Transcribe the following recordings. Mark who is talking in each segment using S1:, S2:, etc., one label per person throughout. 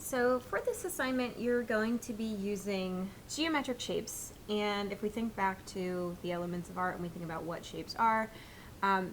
S1: So for this assignment, you're going to be using geometric shapes. And if we think back to the elements of art and we think about what shapes are,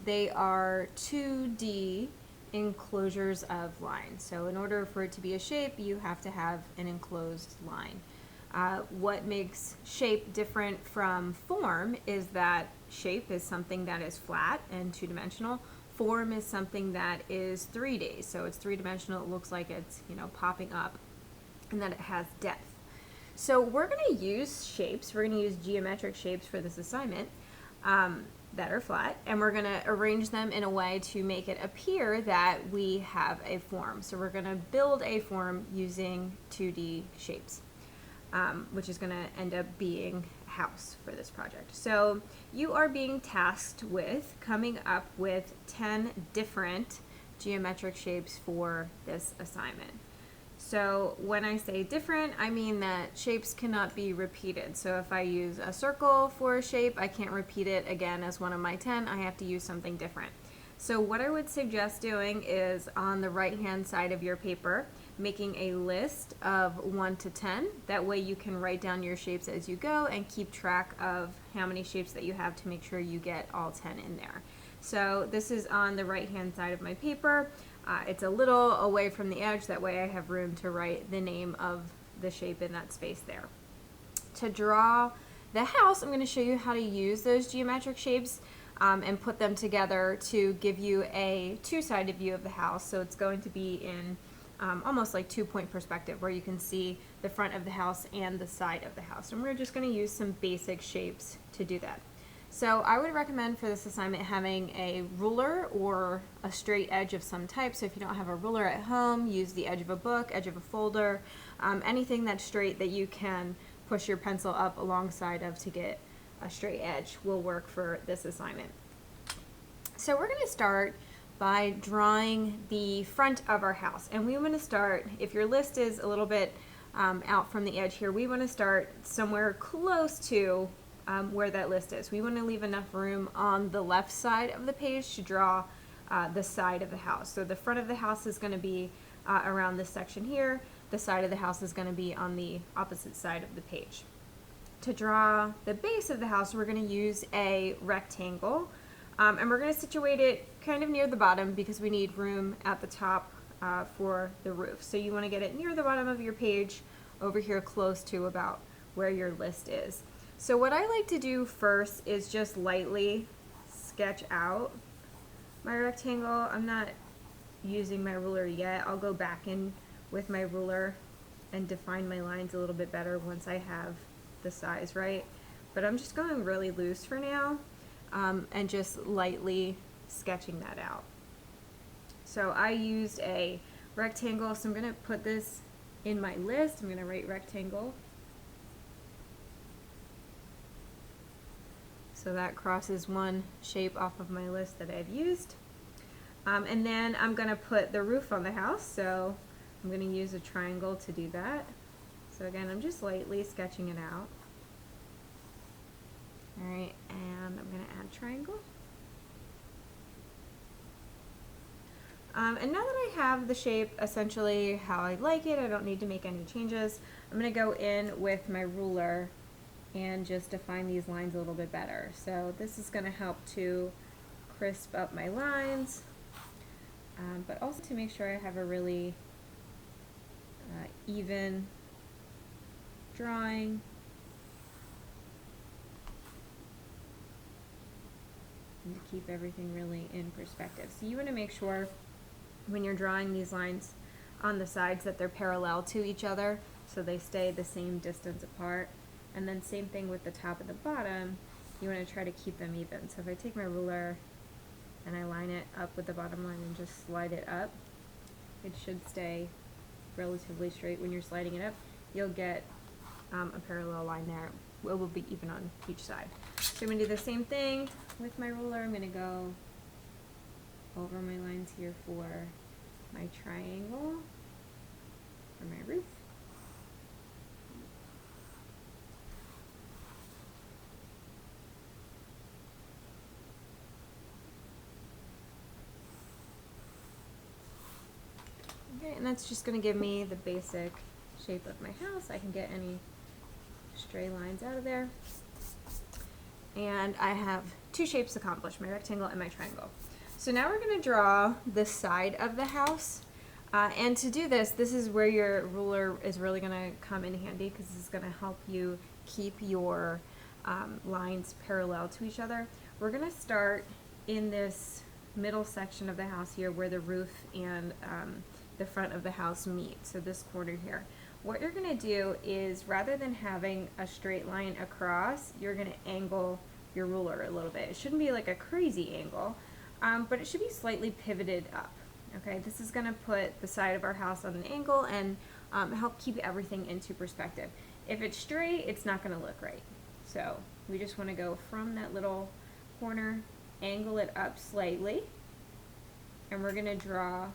S1: they are 2D enclosures of lines. So in order for it to be a shape, you have to have an enclosed line. What makes shape different from form is that shape is something that is flat and two-dimensional. Form is something that is 3D, so it's three-dimensional. It looks like it's, popping up, and that it has depth. So we're going to use shapes. We're going to use geometric shapes for this assignment that are flat, and we're going to arrange them in a way to make it appear that we have a form. So we're going to build a form using 2D shapes, which is going to end up being a house for this project. So you are being tasked with coming up with 10 different geometric shapes for this assignment. So when I say different, I mean that shapes cannot be repeated. So if I use a circle for a shape, I can't repeat it again as one of my 10. I have to use something different. So what I would suggest doing is on the right-hand side of your paper, making a list of 1 to 10. That way you can write down your shapes as you go and keep track of how many shapes that you have to make sure you get all 10 in there. So this is on the right-hand side of my paper. It's a little away from the edge, that way I have room to write the name of the shape in that space there. To draw the house, I'm going to show you how to use those geometric shapes and put them together to give you a two-sided view of the house. So it's going to be in almost like two-point perspective, where you can see the front of the house and the side of the house. And we're just going to use some basic shapes to do that. So I would recommend for this assignment having a ruler or a straight edge of some type. So if you don't have a ruler at home, use the edge of a book, edge of a folder, anything that's straight that you can push your pencil up alongside of to get a straight edge will work for this assignment. So we're going to start by drawing the front of our house. And we want to start, if your list is a little bit out from the edge here, we want to start somewhere close to where that list is. We want to leave enough room on the left side of the page to draw the side of the house. So the front of the house is going to be around this section here. The side of the house is going to be on the opposite side of the page. To draw the base of the house, we're going to use a rectangle, and we're going to situate it kind of near the bottom because we need room at the top for the roof. So you want to get it near the bottom of your page, over here close to about where your list is. So what I like to do first is just lightly sketch out my rectangle. I'm not using my ruler yet. I'll go back in with my ruler and define my lines a little bit better once I have the size right. But I'm just going really loose for now and just lightly sketching that out. So I used a rectangle, so I'm going to put this in my list. I'm going to write rectangle. So that crosses one shape off of my list that I've used. And then I'm going to put the roof on the house, so I'm going to use a triangle to do that. So again, I'm just lightly sketching it out. Alright, and I'm going to add triangle. And now that I have the shape essentially how I like it, I don't need to make any changes. I'm going to go in with my ruler and just define these lines a little bit better. So this is going to help to crisp up my lines, but also to make sure I have a really even drawing. And to keep everything really in perspective. So you want to make sure when you're drawing these lines on the sides that they're parallel to each other, so they stay the same distance apart. And then same thing with the top and the bottom, you want to try to keep them even. So if I take my ruler and I line it up with the bottom line and just slide it up, it should stay relatively straight. When you're sliding it up, you'll get a parallel line there. It will be even on each side. So I'm going to do the same thing with my ruler. I'm going to go over my lines here for my triangle, for my roof. Okay, and that's just going to give me the basic shape of my house. I can get any stray lines out of there. And I have two shapes accomplished, my rectangle and my triangle. So now we're going to draw the side of the house. And to do this, this is where your ruler is really going to come in handy, because this is going to help you keep your lines parallel to each other. We're going to start in this middle section of the house here where the roof and the front of the house meet, so this corner here. What you're going to do is, rather than having a straight line across, you're going to angle your ruler a little bit. It shouldn't be like a crazy angle, but it should be slightly pivoted up. Okay, this is going to put the side of our house on an angle and help keep everything into perspective. If it's straight, it's not going to look right. So we just want to go from that little corner, angle it up slightly, and we're going to draw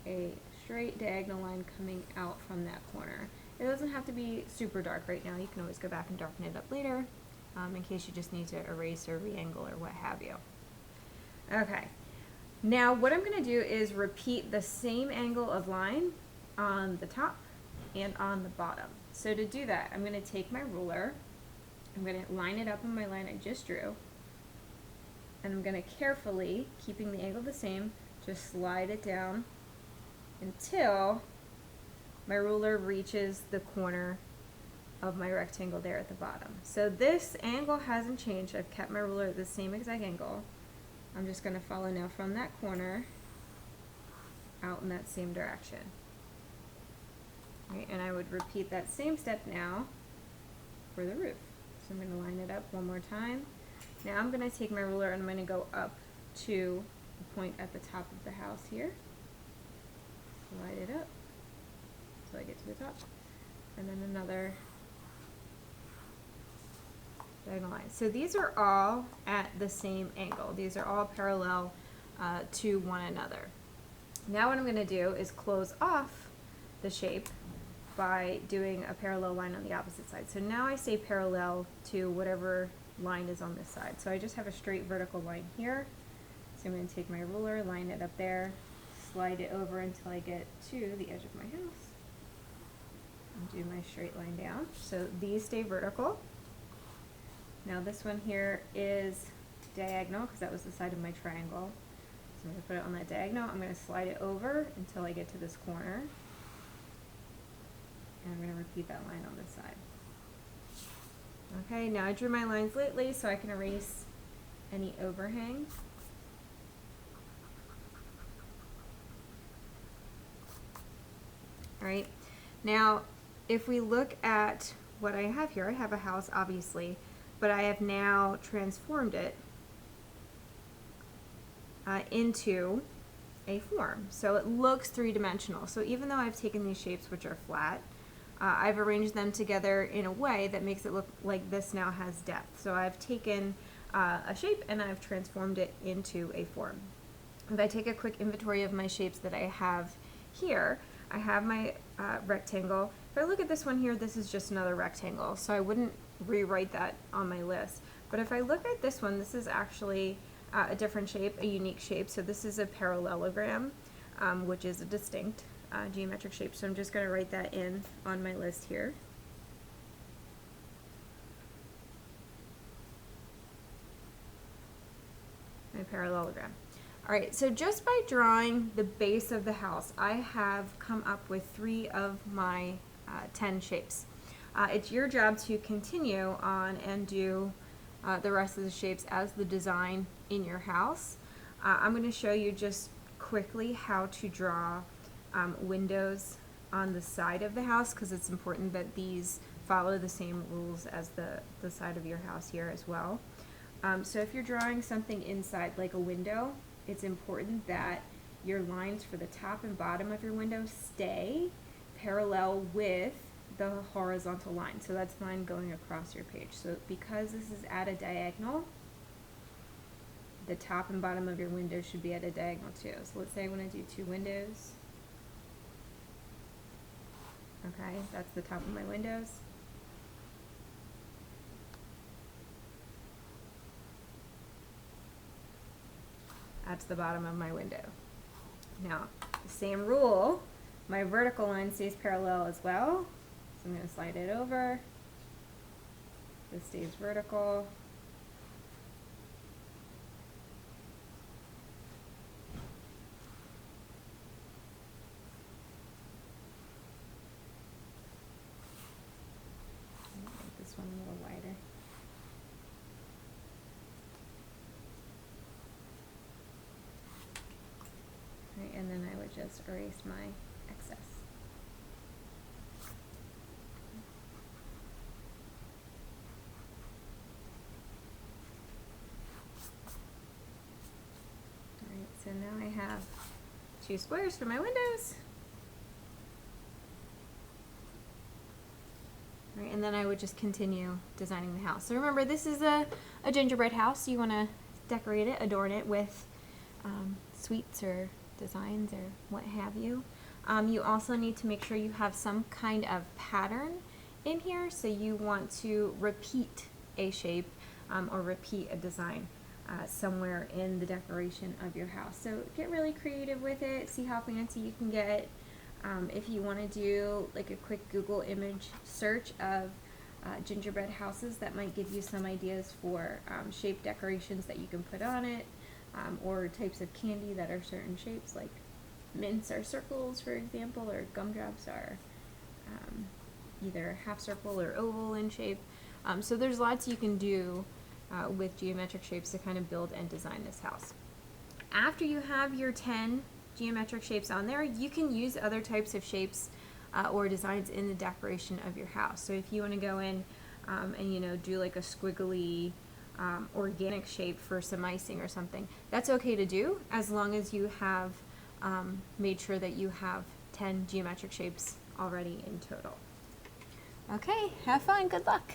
S1: a straight diagonal line coming out from that corner. It doesn't have to be super dark right now. You can always go back and darken it up later in case you just need to erase or re-angle or what have you. Okay, now what I'm going to do is repeat the same angle of line on the top and on the bottom. So to do that, I'm going to take my ruler, I'm going to line it up on my line I just drew, and I'm going to carefully, keeping the angle the same, just slide it down until my ruler reaches the corner of my rectangle there at the bottom. So this angle hasn't changed. I've kept my ruler at the same exact angle. I'm just going to follow now from that corner out in that same direction. Right, and I would repeat that same step now for the roof. So I'm going to line it up one more time. Now I'm going to take my ruler and I'm going to go up to the point at the top of the house here. Slide it up so I get to the top. And then another diagonal line. So these are all at the same angle. These are all parallel to one another. Now what I'm going to do is close off the shape by doing a parallel line on the opposite side. So now I say parallel to whatever line is on this side. So I just have a straight vertical line here. So I'm going to take my ruler, line it up there, slide it over until I get to the edge of my house, and do my straight line down. So these stay vertical. Now this one here is diagonal because that was the side of my triangle. So I'm going to put it on that diagonal. I'm going to slide it over until I get to this corner. And I'm going to repeat that line on this side. Okay, now I drew my lines lightly so I can erase any overhang. All right, now if we look at what I have here, I have a house obviously, but I have now transformed it into a form. So it looks three-dimensional. So even though I've taken these shapes which are flat, I've arranged them together in a way that makes it look like this now has depth. So I've taken a shape and I've transformed it into a form. If I take a quick inventory of my shapes that I have here, I have my rectangle. If I look at this one here, this is just another rectangle, so I wouldn't rewrite that on my list. But if I look at this one, this is actually a different shape, a unique shape. So this is a parallelogram, which is a distinct geometric shape. So I'm just going to write that in on my list here. My parallelogram. Alright, so just by drawing the base of the house, I have come up with 3 of my 10 shapes. It's your job to continue on and do the rest of the shapes as the design in your house. I'm going to show you just quickly how to draw windows on the side of the house, because it's important that these follow the same rules as the side of your house here as well. So if you're drawing something inside like a window, it's important that your lines for the top and bottom of your window stay parallel with the horizontal line. So that's the line going across your page. So because this is at a diagonal, the top and bottom of your window should be at a diagonal too. So let's say I want to do 2 windows. Okay, that's the top of my windows. That's the bottom of my window. Now, the same rule my vertical line stays parallel as well. So I'm going to slide it over. This stays vertical. Make this one a little wider. Right, and then I would just erase my excess. Alright, so now I have 2 squares for my windows. Right, and then I would just continue designing the house. So remember, this is a gingerbread house. So you want to decorate it, adorn it with sweets or designs or what have you. You also need to make sure you have some kind of pattern in here. So you want to repeat a shape or repeat a design somewhere in the decoration of your house. So get really creative with it. See how fancy you can get. If you want to do like a quick Google image search of gingerbread houses, that might give you some ideas for shape decorations that you can put on it, or types of candy that are certain shapes, like mints are circles, for example, or gumdrops are either half circle or oval in shape. So there's lots you can do with geometric shapes to kind of build and design this house. After you have your 10 geometric shapes on there, you can use other types of shapes or designs in the decoration of your house. So if you want to go in and do like a squiggly organic shape for some icing or something, that's okay to do, as long as you have made sure that you have 10 geometric shapes already in total. Okay, have fun, good luck.